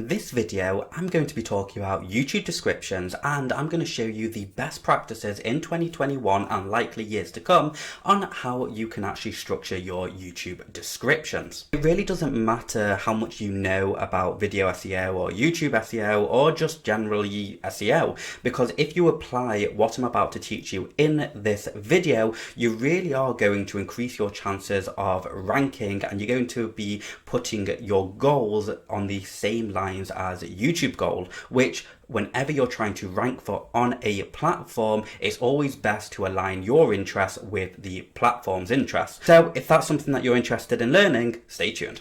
in this video, I'm going to be talking about YouTube descriptions, and I'm going to show you the best practices in 2021 and likely years to come on how you can actually structure your YouTube descriptions. It really doesn't matter how much you know about video SEO or YouTube SEO or just generally SEO, because if you apply what I'm about to teach you in this video, you really are going to increase your chances of ranking, and you're going to be putting your goals on the same lines as YouTube goal, which whenever you're trying to rank for on a platform, it's always best to align your interests with the platform's interests. So if that's something that you're interested in learning, stay tuned.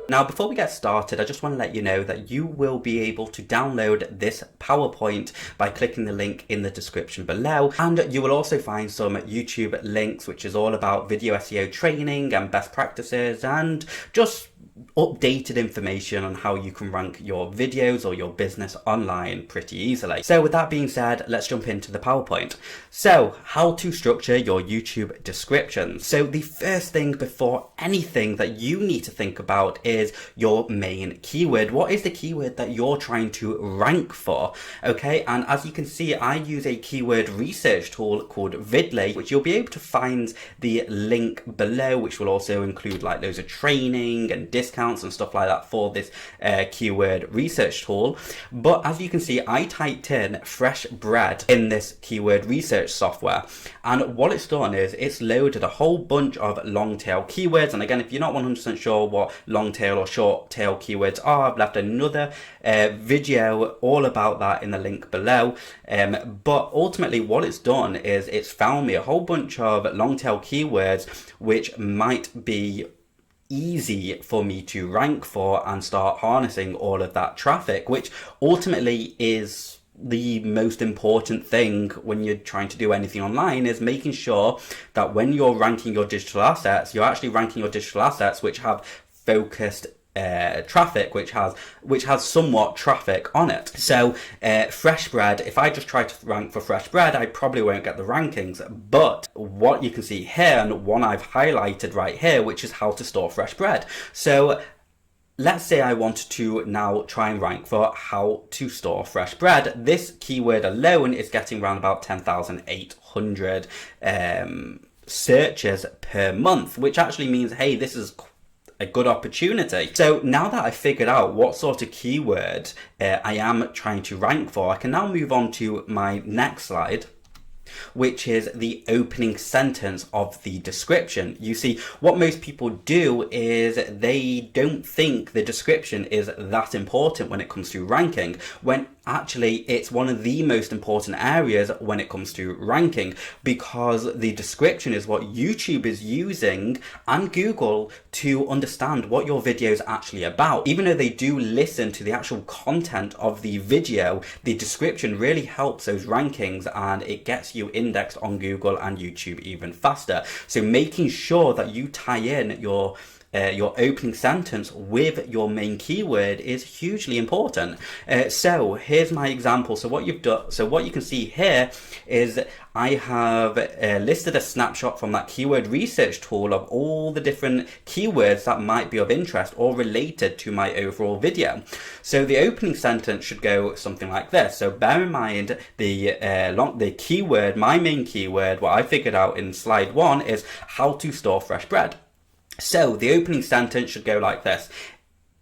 Now, before we get started, I just want to let you know that you will be able to download this PowerPoint by clicking the link in the description below. And you will also find some YouTube links, which is all about video SEO training and best practices and just updated information on how you can rank your videos or your business online pretty easily. So with that being said, let's jump into the PowerPoint. So how to structure your YouTube descriptions. So the first thing before anything that you need to think about is your main keyword. What is the keyword that you're trying to rank for? Okay, and as you can see, I use a keyword research tool called Vidly, which you'll be able to find the link below, which will also include like loads of training and discounts and stuff like that for this keyword research tool. But as you can see, I typed in fresh bread in this keyword research software, and what it's done is it's loaded a whole bunch of long tail keywords. And again, if you're not 100% sure what long tail or short tail keywords are, I've left another video all about that in the link below. But ultimately what it's done is it's found me a whole bunch of long tail keywords which might be easy for me to rank for and start harnessing all of that traffic, which ultimately is the most important thing when you're trying to do anything online, is making sure that when you're ranking your digital assets, you're actually ranking your digital assets which have focused traffic, which has somewhat traffic on it. So fresh bread, if I just try to rank for fresh bread, I probably won't get the rankings. But what you can see here, and one I've highlighted right here, which is how to store fresh bread. So let's say I wanted to now try and rank for how to store fresh bread. This keyword alone is getting around about 10,800 searches per month, which actually means, hey, this is a good opportunity. So now that I've figured out what sort of keyword I am trying to rank for, I can now move on to my next slide, which is the opening sentence of the description. You see, what most people do is they don't think the description is that important when it comes to ranking, when actually it's one of the most important areas when it comes to ranking, because the description is what YouTube is using and Google to understand what your video is actually about. Even though they do listen to the actual content of the video, the description really helps those rankings and it gets you indexed on Google and YouTube even faster. So making sure that you tie in your opening sentence with your main keyword is hugely important. So here's my example. So what you've done, so what you can see here is I have listed a snapshot from that keyword research tool of all the different keywords that might be of interest or related to my overall video. So the opening sentence should go something like this. So bear in mind the keyword, my main keyword, what I figured out in slide 1 is how to store fresh bread. So the opening sentence should go like this.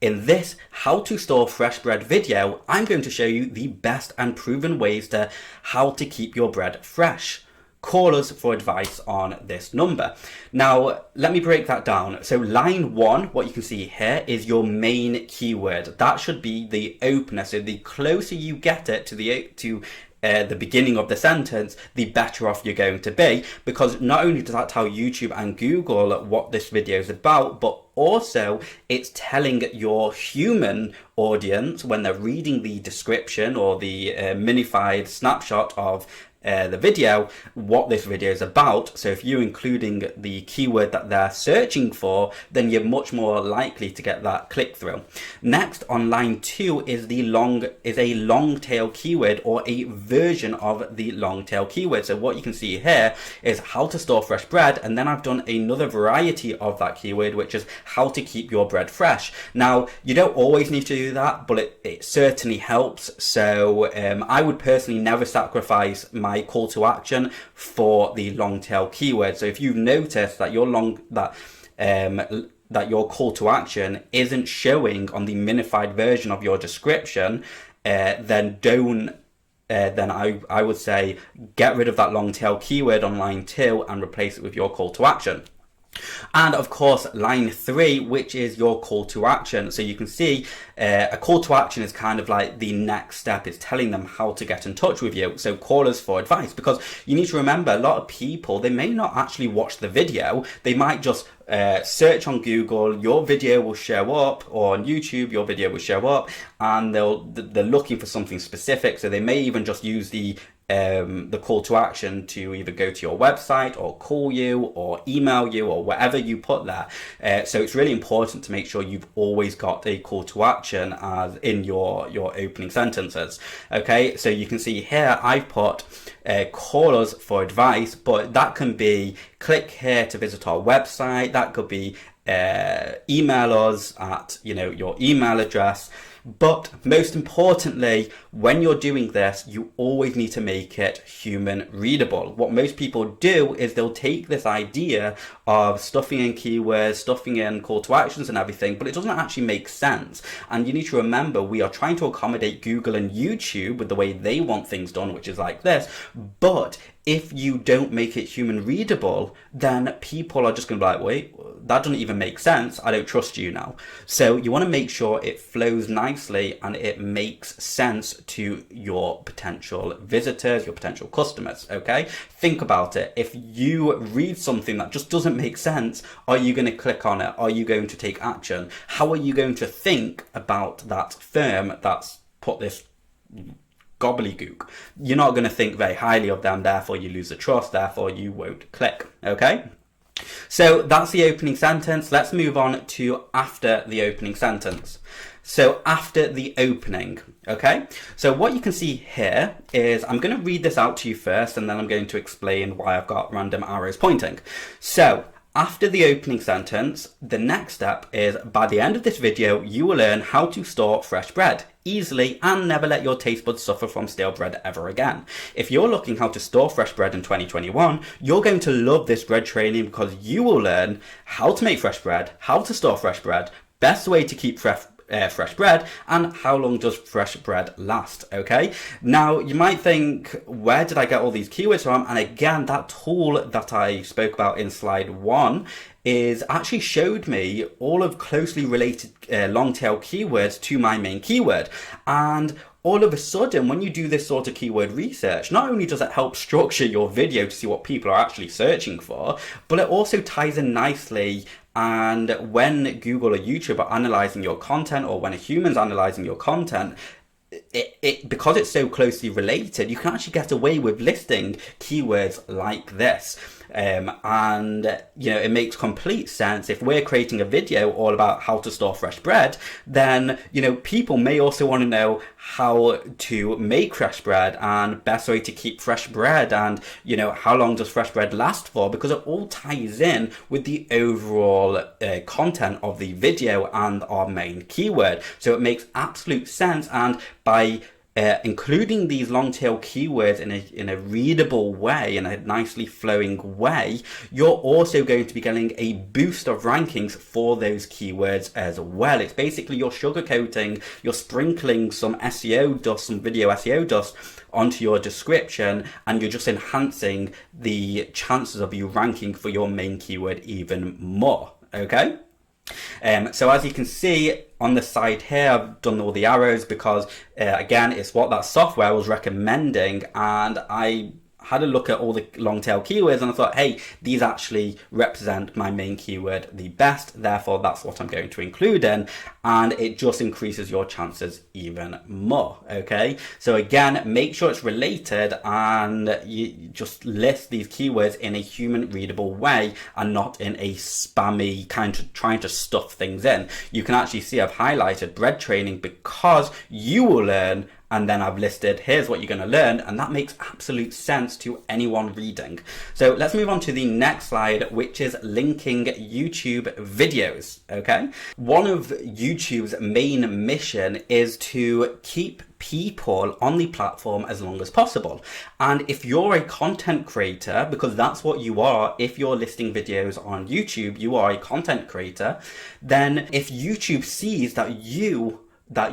In this how to store fresh bread video, I'm going to show you the best and proven ways to how to keep your bread fresh. Call us for advice on this number. Now, let me break that down. So line 1, what you can see here is your main keyword. That should be the opener. So the closer you get it to the beginning of the sentence, the better off you're going to be, because not only does that tell YouTube and Google what this video is about, but also it's telling your human audience when they're reading the description or the minified snapshot of the video what this video is about. So if you're including the keyword that they're searching for, then you're much more likely to get that click through. Next, on line 2 is a long tail keyword, or a version of the long tail keyword. So what you can see here is how to store fresh bread, and then I've done another variety of that keyword, which is how to keep your bread fresh. Now, you don't always need to do that, but it certainly helps. So I would personally never sacrifice my call to action for the long tail keyword. So if you've noticed that that your call to action isn't showing on the minified version of your description, then I would say get rid of that long tail keyword on line 2 and replace it with your call to action. And of course, line 3, which is your call to action. So you can see a call to action is kind of like the next step. It's telling them how to get in touch with you. So call us for advice, because you need to remember, a lot of people, they may not actually watch the video. They might just search on Google, your video will show up, or on YouTube, your video will show up, and they're looking for something specific. So they may even just use the call to action to either go to your website or call you or email you or whatever you put there. So it's really important to make sure you've always got a call to action as in your opening sentences. Okay, so you can see here I've put call us for advice, but that can be click here to visit our website. That could be email us at your email address. But most importantly, when you're doing this, you always need to make it human readable. What most people do is they'll take this idea of stuffing in keywords, stuffing in call to actions and everything, but it doesn't actually make sense. And you need to remember, we are trying to accommodate Google and YouTube with the way they want things done, which is like this. But if you don't make it human readable, then people are just going to be like, wait, that doesn't even make sense. I don't trust you now. So you want to make sure it flows nicely and it makes sense to your potential visitors, your potential customers. Okay, think about it. If you read something that just doesn't make sense, are you going to click on it? Are you going to take action? How are you going to think about that firm that's put this gobbledygook? You're not going to think very highly of them, therefore you lose the trust, therefore you won't click. Okay, so that's the opening sentence. Let's move on to after the opening sentence. So after the opening, okay, so what you can see here is, I'm going to read this out to you first, and then I'm going to explain why I've got random arrows pointing. So after the opening sentence, the next step is, by the end of this video, you will learn how to store fresh bread easily and never let your taste buds suffer from stale bread ever again. If you're looking how to store fresh bread in 2021, you're going to love this bread training, because you will learn how to make fresh bread, how to store fresh bread, best way to keep fresh bread, and how long does fresh bread last. Okay, now you might think, where did I get all these keywords from? And again, that tool that I spoke about in slide 1 is actually showed me all of closely related long tail keywords to my main keyword. And all of a sudden, when you do this sort of keyword research, not only does it help structure your video to see what people are actually searching for, but it also ties in nicely. And when Google or YouTube are analyzing your content, or when a human's analyzing your content, because it's so closely related, you can actually get away with listing keywords like this. And it makes complete sense. If we're creating a video all about how to store fresh bread, then people may also want to know how to make fresh bread and best way to keep fresh bread, and how long does fresh bread last for, because it all ties in with the overall content of the video and our main keyword. So it makes absolute sense, and by including these long tail keywords in a readable way, in a nicely flowing way, you're also going to be getting a boost of rankings for those keywords as well. It's basically, you're sugarcoating, you're sprinkling some SEO dust, some video SEO dust onto your description, and you're just enhancing the chances of you ranking for your main keyword even more. Okay, so as you can see on the side here, I've done all the arrows because again, it's what that software was recommending, and I had a look at all the long tail keywords and I thought, hey, these actually represent my main keyword the best, therefore that's what I'm going to include in, and it just increases your chances even more. Okay, so again, make sure it's related and you just list these keywords in a human readable way and not in a spammy kind of trying to stuff things in. You can actually see I've highlighted bread training because you will learn, and then I've listed here's what you're going to learn, and that makes absolute sense to anyone reading. So let's move on to the next slide, which is linking YouTube videos. Okay, one of YouTube's main mission is to keep people on the platform as long as possible. And if you're a content creator, because that's what you are, if you're listing videos on YouTube, you are a content creator, then if YouTube sees that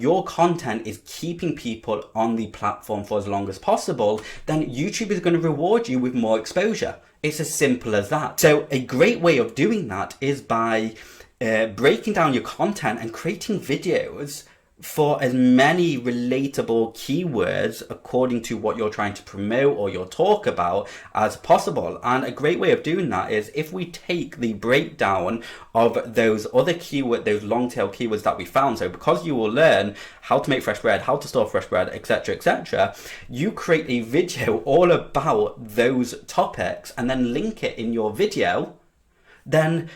your content is keeping people on the platform for as long as possible, then YouTube is going to reward you with more exposure. It's as simple as that. So a great way of doing that is by breaking down your content and creating videos for as many relatable keywords according to what you're trying to promote or your talk about as possible. And a great way of doing that is if we take the breakdown of those other keywords, those long tail keywords that we found. So because you will learn how to make fresh bread, how to store fresh bread, etc., etc., you create a video all about those topics and then link it in your video. Then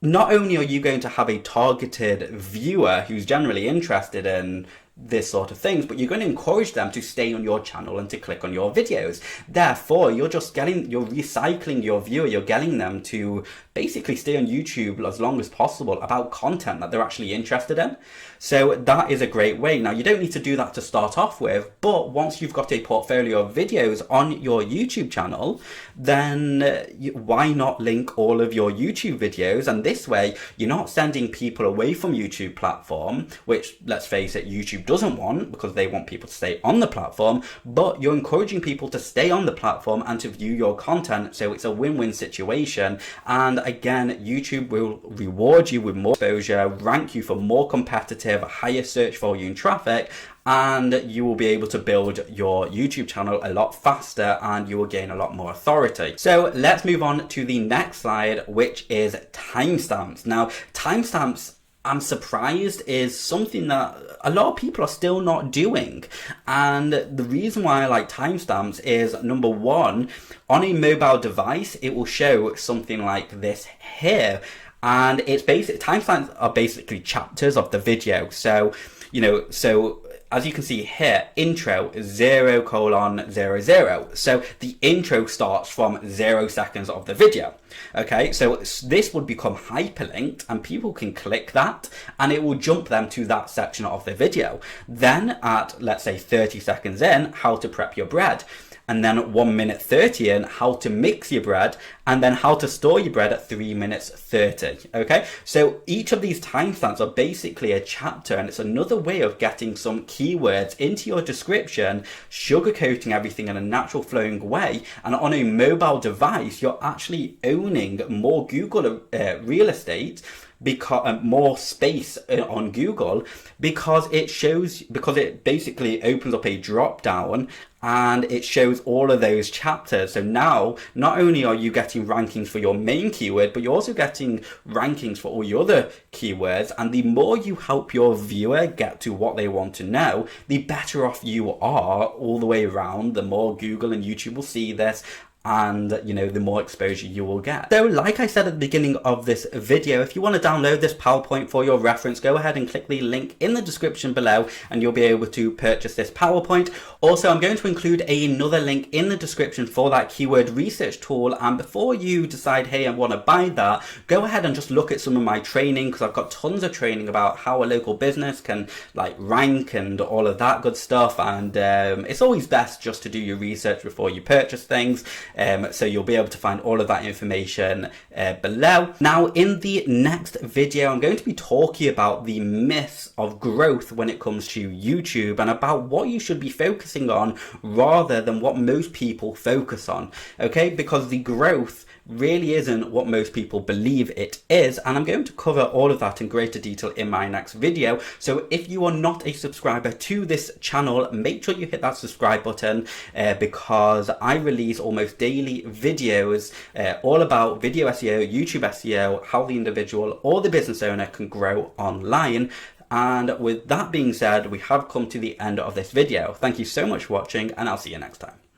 not only are you going to have a targeted viewer who's generally interested in this sort of things, but you're going to encourage them to stay on your channel and to click on your videos. Therefore, you're recycling your viewer, you're getting them to basically stay on YouTube as long as possible about content that they're actually interested in. So that is a great way. Now, you don't need to do that to start off with, but once you've got a portfolio of videos on your YouTube channel, then why not link all of your YouTube videos? And this way, you're not sending people away from YouTube platform, which, let's face it, YouTube doesn't want, because they want people to stay on the platform, but you're encouraging people to stay on the platform and to view your content. So it's a win-win situation. And again, YouTube will reward you with more exposure, rank you for more competitive, higher search volume traffic, and you will be able to build your YouTube channel a lot faster and you will gain a lot more authority. So let's move on to the next slide, which is timestamps. Now, timestamps, I'm surprised, is something that a lot of people are still not doing. And the reason why I like timestamps is, number one, on a mobile device, it will show something like this here. And it's timestamps are basically chapters of the video. So, as you can see here, intro 0:00. So the intro starts from 0 seconds of the video. Okay, so this would become hyperlinked and people can click that and it will jump them to that section of the video. Then at, let's say, 30 seconds in, how to prep your bread. And then at 1 minute 30 in, how to mix your bread, and then how to store your bread at 3 minutes 30. Okay, so each of these timestamps are basically a chapter, and it's another way of getting some keywords into your description, sugarcoating everything in a natural flowing way. And on a mobile device, you're actually owning more Google real estate, because more space on Google, because it basically opens up a drop down and it shows all of those chapters. So now, not only are you getting rankings for your main keyword, but you're also getting rankings for all your other keywords. And the more you help your viewer get to what they want to know, the better off you are all the way around. The more Google and YouTube will see this, and the more exposure you will get. So like I said at the beginning of this video, if you want to download this PowerPoint for your reference, go ahead and click the link in the description below and you'll be able to purchase this PowerPoint. Also, I'm going to include another link in the description for that keyword research tool, and before you decide, hey, I want to buy that, go ahead and just look at some of my training, because I've got tons of training about how a local business can rank and all of that good stuff. And it's always best just to do your research before you purchase things. So you'll be able to find all of that information below. Now, in the next video, I'm going to be talking about the myths of growth when it comes to YouTube and about what you should be focusing on rather than what most people focus on, okay? Because the growth really isn't what most people believe it is, and I'm going to cover all of that in greater detail in my next video. So if you are not a subscriber to this channel, make sure you hit that subscribe button because I release almost daily videos all about video SEO, YouTube SEO, how the individual or the business owner can grow online. And with that being said, we have come to the end of this video. Thank you so much for watching, and I'll see you next time.